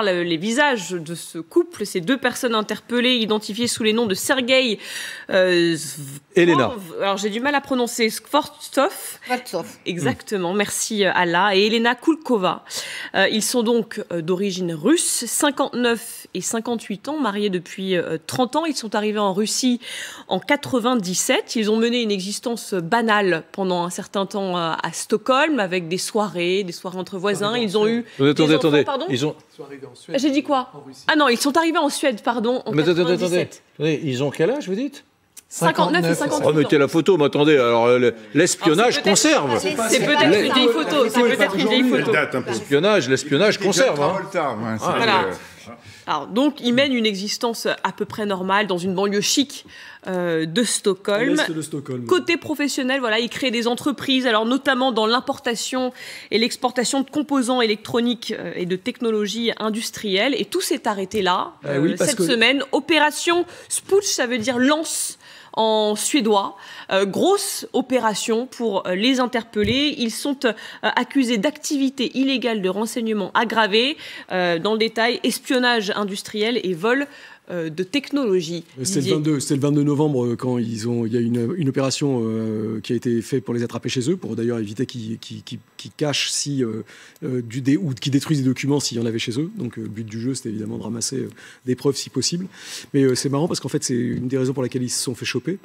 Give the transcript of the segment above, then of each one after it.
les visages de ce couple, ces deux personnes interpellées, identifiées sous les noms de Sergueï Elena. Alors j'ai du mal à prononcer, Skvortsov. Exactement, merci Allah. Et Elena Kulkova. Ils sont donc d'origine russe, 59 et 58 ans, mariés depuis 30 ans. Ils sont arrivés en Russie en 97. Ils ont mené une existence banale pendant un certain temps à Stockholm, avec des soirées entre voisins. Ils ont eu Attendez. Pardon, Ils ont... J'ai dit quoi? Ah non, ils sont arrivés en Suède, pardon, en 97. Attendez, ils ont quel âge, vous dites? 59 et 58 ans. Remettez la photo, mais attendez, alors l'espionnage conserve. C'est peut-être une vieille photo. C'est peut-être une vieille photo. L'espionnage conserve. Voilà. Alors, donc, ils mènent une existence à peu près normale dans une banlieue chic de Stockholm. Côté professionnel, voilà, ils créent des entreprises, alors notamment dans l'importation et l'exportation de composants électroniques et de technologies industrielles. Et tout s'est arrêté là, cette semaine. Opération Sputsch, ça veut dire lance en suédois. Grosse opération pour les interpeller. Ils sont accusés d'activités illégales de renseignement aggravées. Dans le détail, espionnage industriel et vol de technologie. C'était le 22 novembre quand il y a une opération qui a été faite pour les attraper chez eux, pour d'ailleurs éviter qu'ils cachent ou qu'ils détruisent des documents s'il y en avait chez eux. Donc le but du jeu, c'était évidemment de ramasser des preuves si possible. Mais c'est marrant parce qu'en fait, c'est une des raisons pour laquelle ils se sont fait choper.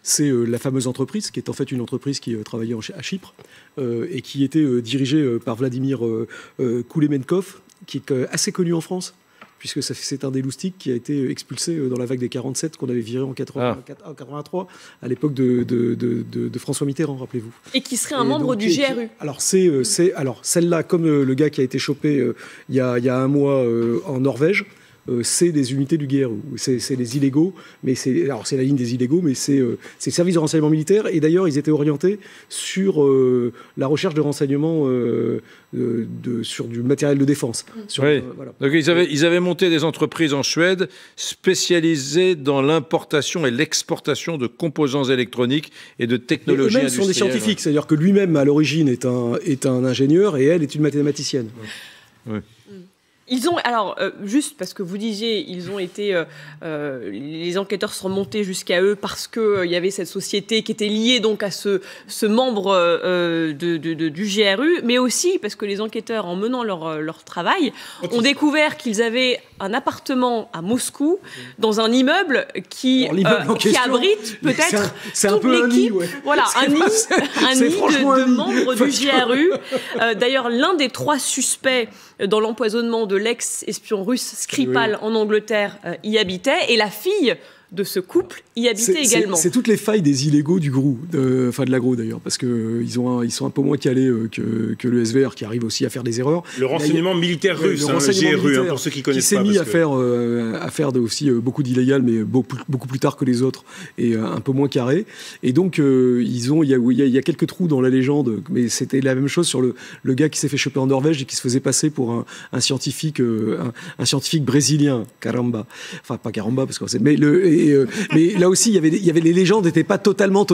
C'est la fameuse entreprise, qui est en fait une entreprise qui travaillait à Chypre et qui était dirigée par Vladimir Koulemenkov, qui est assez connu en France, puisque c'est un des loustiques qui a été expulsé dans la vague des 47 qu'on avait viré en 83, à l'époque de François Mitterrand, rappelez-vous. Et qui serait un membre du GRU. Alors, celle-là, comme le gars qui a été chopé il y a un mois en Norvège, c'est des unités du GRU. C'est des illégaux, mais c'est la ligne des illégaux, mais c'est le service de renseignement militaire. Et d'ailleurs, ils étaient orientés sur la recherche de renseignements sur du matériel de défense. Voilà. Donc ils avaient monté des entreprises en Suède spécialisées dans l'importation et l'exportation de composants électroniques et de technologies industrielles. Eux-mêmes sont des scientifiques, c'est-à-dire que lui-même, à l'origine, est un ingénieur et elle est une mathématicienne. Oui. Ils ont, alors, juste parce que vous disiez, ils ont été, les enquêteurs sont remontés jusqu'à eux parce qu'il y avait cette société qui était liée donc à ce membre du GRU, mais aussi parce que les enquêteurs, en menant leur travail, ont découvert qu'ils avaient un appartement à Moscou, dans un immeuble qui abrite peut-être toute l'équipe. Voilà, un nid de membres du GRU. D'ailleurs, l'un des 3 suspects dans l'empoisonnement de l'ex-espion russe Skripal en Angleterre y habitait, et la fille de ce couple y habitait également. C'est toutes les failles des illégaux du GRU, de l'agro d'ailleurs, parce qu'ils sont un peu moins calés que le SVR, qui arrive aussi à faire des erreurs. Le renseignement militaire russe, le GRU, pour ceux qui connaissent pas. Qui s'est mis à faire aussi beaucoup d'illégal, mais beaucoup plus tard que les autres, et un peu moins carré. Et donc, il y a quelques trous dans la légende, mais c'était la même chose sur le gars qui s'est fait choper en Norvège et qui se faisait passer pour un scientifique brésilien, caramba. Enfin, pas caramba, parce que c'est... Mais là aussi, il y avait les légendes n'étaient pas totalement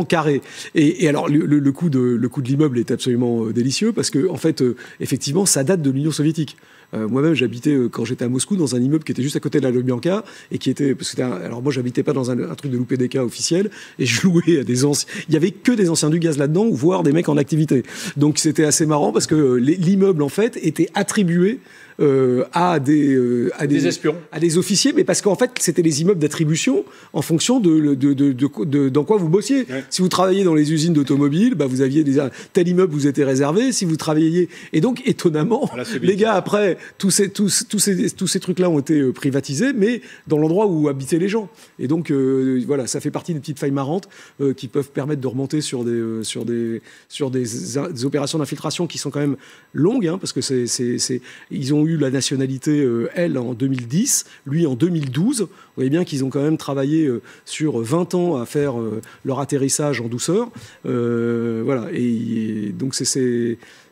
carrées. Et alors le coup de l'immeuble est absolument délicieux parce que en fait, effectivement, ça date de l'Union soviétique. Moi-même, j'habitais quand j'étais à Moscou dans un immeuble qui était juste à côté de la Lubyanka et qui était alors moi, j'habitais pas dans un truc de l'UPDK officiel et je louais à des anciens. Il y avait que des anciens du gaz là-dedans, voire des mecs en activité. Donc c'était assez marrant parce que l'immeuble en fait était attribué à des espions, à des officiers, mais parce qu'en fait c'était les immeubles d'attribution en fonction dans quoi vous bossiez. Ouais. Si vous travailliez dans les usines d'automobiles, vous aviez tel immeuble vous était réservé. Si vous travailliez, et donc étonnamment, les gars après tous ces trucs-là ont été privatisés, mais dans l'endroit où habitaient les gens. Et donc voilà, ça fait partie des petites failles marrantes qui peuvent permettre de remonter sur des opérations d'infiltration qui sont quand même longues, parce que ils ont eu la nationalité, elle, en 2010, lui en 2012. Vous voyez bien qu'ils ont quand même travaillé sur 20 ans à faire leur atterrissage en douceur. Voilà. Et donc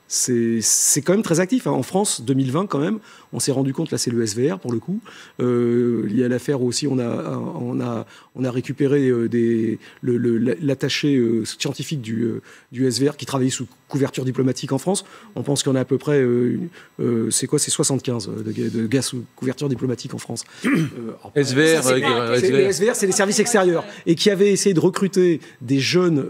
c'est quand même très actif. En France, 2020 quand même, on s'est rendu compte, là c'est le SVR pour le coup, il y a l'affaire aussi, on a récupéré l'attaché scientifique du SVR qui travaillait sous couverture diplomatique en France. On pense qu'il y en a à peu près, c'est 75 de gars sous couverture diplomatique en France. SVR, les SVR, c'est les services extérieurs, et qui avaient essayé de recruter des jeunes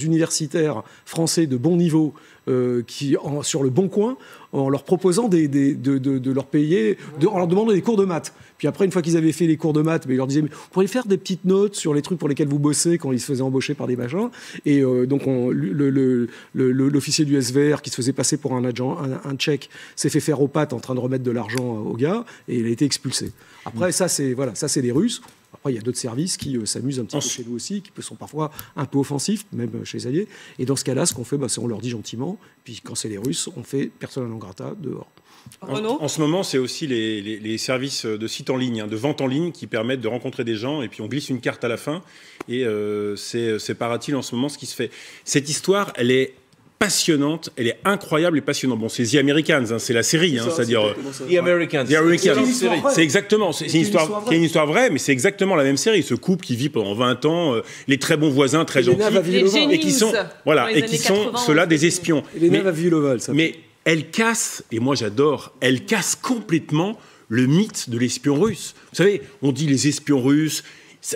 universitaires français de bon niveau sur le bon coin, en leur proposant de leur payer, en leur demandant des cours de maths. Puis après, une fois qu'ils avaient fait les cours de maths, ils leur disaient, mais vous pourriez faire des petites notes sur les trucs pour lesquels vous bossez quand ils se faisaient embaucher par des machins. Et donc l'officier du SVR qui se faisait passer pour un agent, un tchèque, s'est fait faire aux pattes en train de remettre de l'argent au gars, et il a été expulsé. Après, ça c'est des Russes. Après, il y a d'autres services qui s'amusent un petit peu chez nous aussi, qui sont parfois un peu offensifs, même chez les alliés. Et dans ce cas-là, ce qu'on fait, c'est on leur dit gentiment. Puis quand c'est les Russes, on fait persona non grata dehors. En ce moment, c'est aussi les services de sites en ligne, de vente en ligne, qui permettent de rencontrer des gens, et puis on glisse une carte à la fin. Et c'est paraît-il en ce moment ce qui se fait. Cette histoire, elle est passionnante, elle est incroyable et passionnante. Bon, c'est The Americans, c'est la série, c'est-à-dire The Americans. C'est exactement, c'est une histoire vraie, mais c'est exactement la même série. Ce couple qui vit pendant 20 ans, les très bons voisins, très gentils, et qui sont ceux-là des espions. Mais elle casse, et moi j'adore, elle casse complètement le mythe de l'espion russe. Vous savez, on dit les espions russes,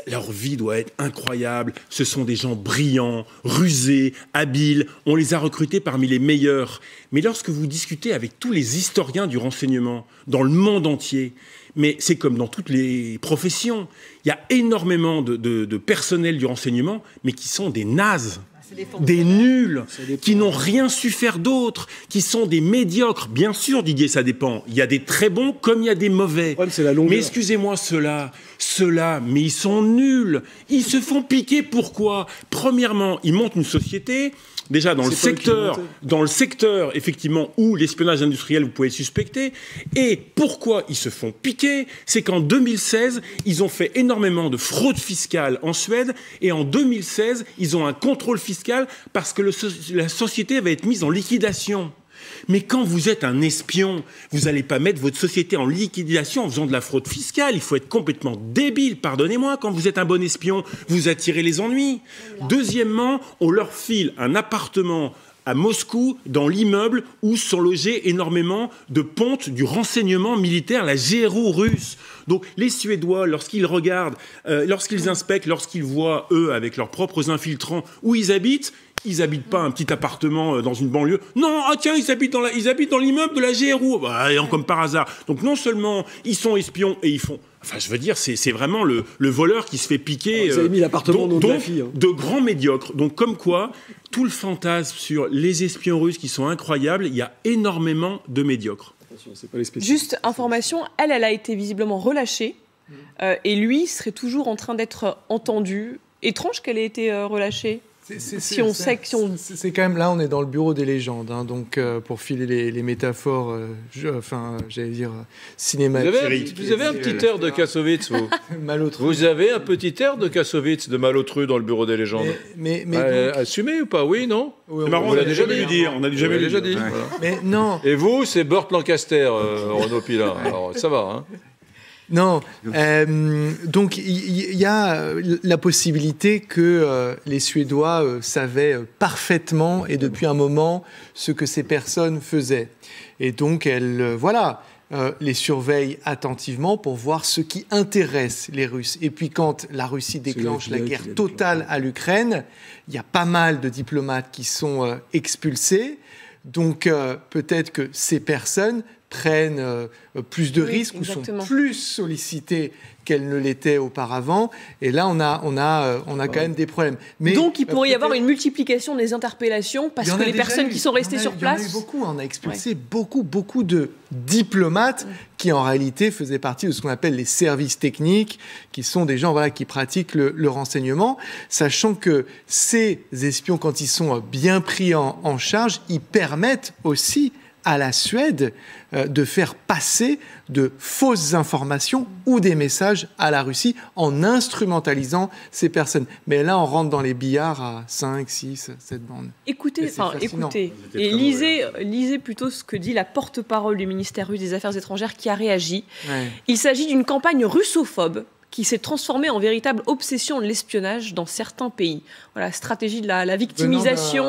leur vie doit être incroyable, ce sont des gens brillants, rusés, habiles, on les a recrutés parmi les meilleurs. Mais lorsque vous discutez avec tous les historiens du renseignement, dans le monde entier, mais c'est comme dans toutes les professions, il y a énormément de personnel du renseignement, mais qui sont des nazes. Des nuls, qui n'ont rien su faire d'autre, qui sont des médiocres. Bien sûr, Didier, ça dépend. Il y a des très bons comme il y a des mauvais. Mais excusez-moi, ceux-là, mais ils sont nuls. Ils se font piquer, pourquoi? Premièrement, ils montent une société... Déjà, dans le secteur, effectivement, où l'espionnage industriel, vous pouvez suspecter. Et pourquoi ils se font piquer? C'est qu'en 2016, ils ont fait énormément de fraude fiscale en Suède. Et en 2016, ils ont un contrôle fiscal parce que la société va être mise en liquidation. Mais quand vous êtes un espion, vous n'allez pas mettre votre société en liquidation en faisant de la fraude fiscale. Il faut être complètement débile, pardonnez-moi. Quand vous êtes un bon espion, vous attirez les ennuis. Deuxièmement, on leur file un appartement à Moscou, dans l'immeuble où sont logés énormément de pontes du renseignement militaire, la GRU russe. Donc les Suédois, lorsqu'ils regardent, lorsqu'ils inspectent, lorsqu'ils voient, eux, avec leurs propres infiltrants, où ils habitent pas un petit appartement dans une banlieue. Non, tiens, ils habitent dans l'immeuble de la GRU. Comme par hasard. Donc non seulement ils sont espions et ils font... Enfin, je veux dire, c'est vraiment le voleur qui se fait piquer. Vous avez mis l'appartement au nom de la fille. De grands médiocres. Donc comme quoi, tout le fantasme sur les espions russes qui sont incroyables, il y a énormément de médiocres. Juste information, elle a été visiblement relâchée. Et lui serait toujours en train d'être entendu. Étrange qu'elle ait été relâchée. C'est quand même là, on est dans le bureau des légendes, donc pour filer les métaphores, j'allais dire cinématiques. Vous avez un petit air de Kassovitz, vous. Malotru. Vous avez un petit air de Kassovitz, de Malotru dans le bureau des légendes. Mais assumé ou pas? Oui, non? C'est marrant, on l'a déjà dit. On a jamais déjà dit. Voilà. Mais non. Et vous, c'est Burt Lancaster, Renaud Pila. Alors ça va, hein? Non, donc il y a la possibilité que les Suédois savaient parfaitement et depuis un moment ce que ces personnes faisaient. Et donc elles, les surveillent attentivement pour voir ce qui intéresse les Russes. Et puis quand la Russie déclenche la guerre totale à l'Ukraine, il y a pas mal de diplomates qui sont expulsés. Donc peut-être que ces personnes prennent plus de risques ou sont plus sollicitées qu'elles ne l'étaient auparavant. Et là, on a quand même des problèmes. Mais, donc, il pourrait y avoir une multiplication des interpellations parce que les personnes qui sont restées sur place... Il y en a eu beaucoup. On a expulsé beaucoup de diplomates qui, en réalité, faisaient partie de ce qu'on appelle les services techniques, qui sont des gens qui pratiquent le renseignement, sachant que ces espions, quand ils sont bien pris en charge, ils permettent aussi à la Suède de faire passer de fausses informations ou des messages à la Russie en instrumentalisant ces personnes. Mais là, on rentre dans les billards à 5, 6, 7 bandes. Écoutez, et lisez plutôt ce que dit la porte-parole du ministère russe des Affaires étrangères qui a réagi. Ouais. Il s'agit d'une campagne russophobe qui s'est transformée en véritable obsession de l'espionnage dans certains pays. Voilà, stratégie de la victimisation.